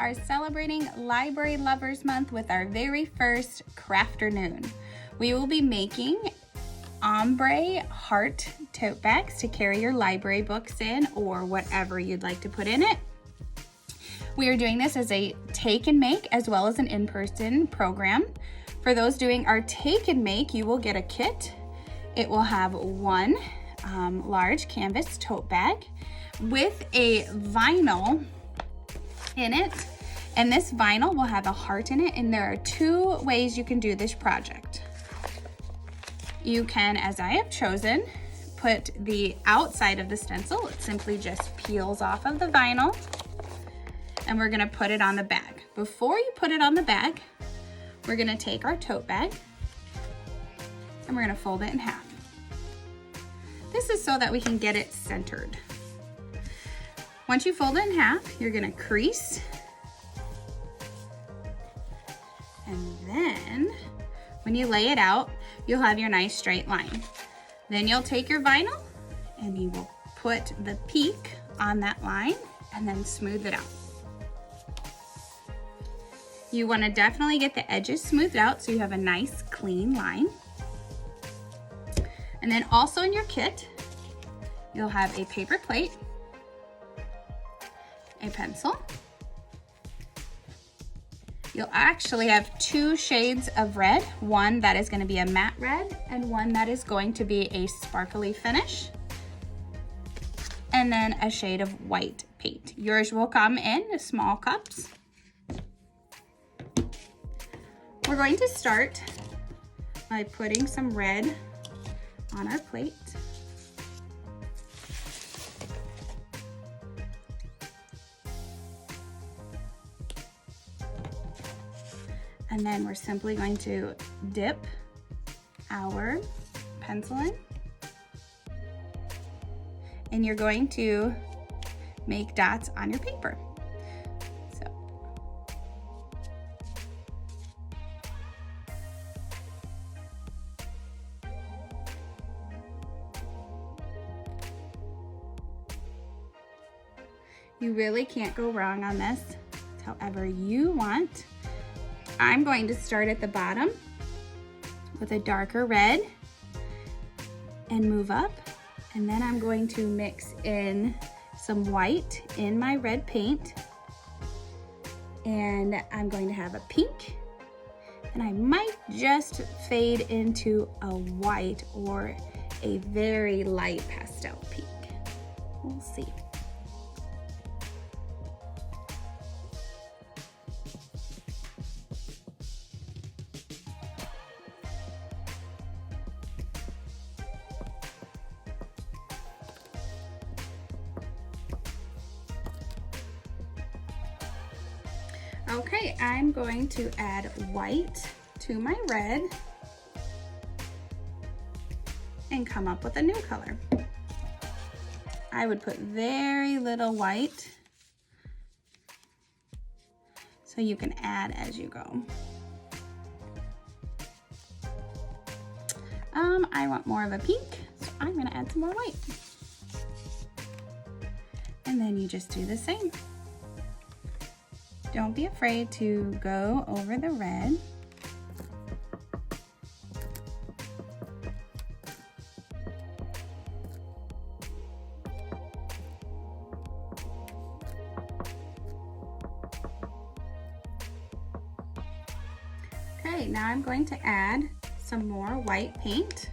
are celebrating Library Lovers Month with our very first Crafternoon. We will be making ombre heart tote bags to carry your library books in or whatever you'd like to put in it. We are doing this as a take and make as well as an in-person program. For those doing our take and make, you will get a kit. It will have one large canvas tote bag with a vinyl in it, and this vinyl will have a heart in it, and there are two ways you can do this project. You can, as I have chosen, put the outside of the stencil. It simply just peels off of the vinyl, and we're gonna put it on the bag. Before you put it on the bag, we're gonna take our tote bag and we're gonna fold it in half. This is so that we can get it centered. Once you fold it in half, you're gonna crease, and then when you lay it out, you'll have your nice straight line. Then you'll take your vinyl and you will put the peak on that line and then smooth it out. You want to definitely get the edges smoothed out so you have a nice clean line. And then also in your kit, you'll have a paper plate, a pencil. You'll actually have two shades of red, one that is going to be a matte red and one that is going to be a sparkly finish, and then a shade of white paint. Yours will come in small cups. We're going to start by putting some red on our plate. And then we're simply going to dip our pencil in. And you're going to make dots on your paper. So. You really can't go wrong on this. It's however you want. I'm going to start at the bottom with a darker red and move up, and then I'm going to mix in some white in my red paint, and I'm going to have a pink, and I might just fade into a white or a very light pastel pink. We'll see. Okay, I'm going to add white to my red and come up with a new color. I would put very little white so you can add as you go. I want more of a pink, so I'm gonna add some more white. And then you just do the same. Don't be afraid to go over the red. Okay, now I'm going to add some more white paint.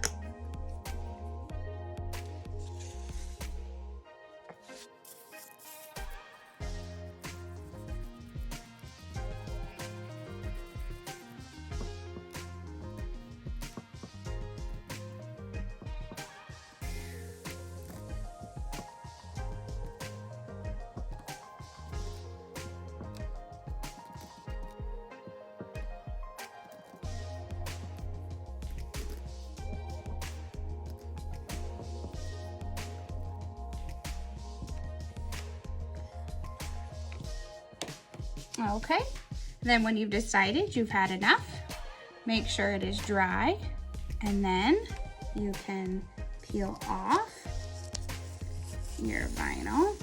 Okay, then when you've decided you've had enough, make sure it is dry, and then you can peel off your vinyl.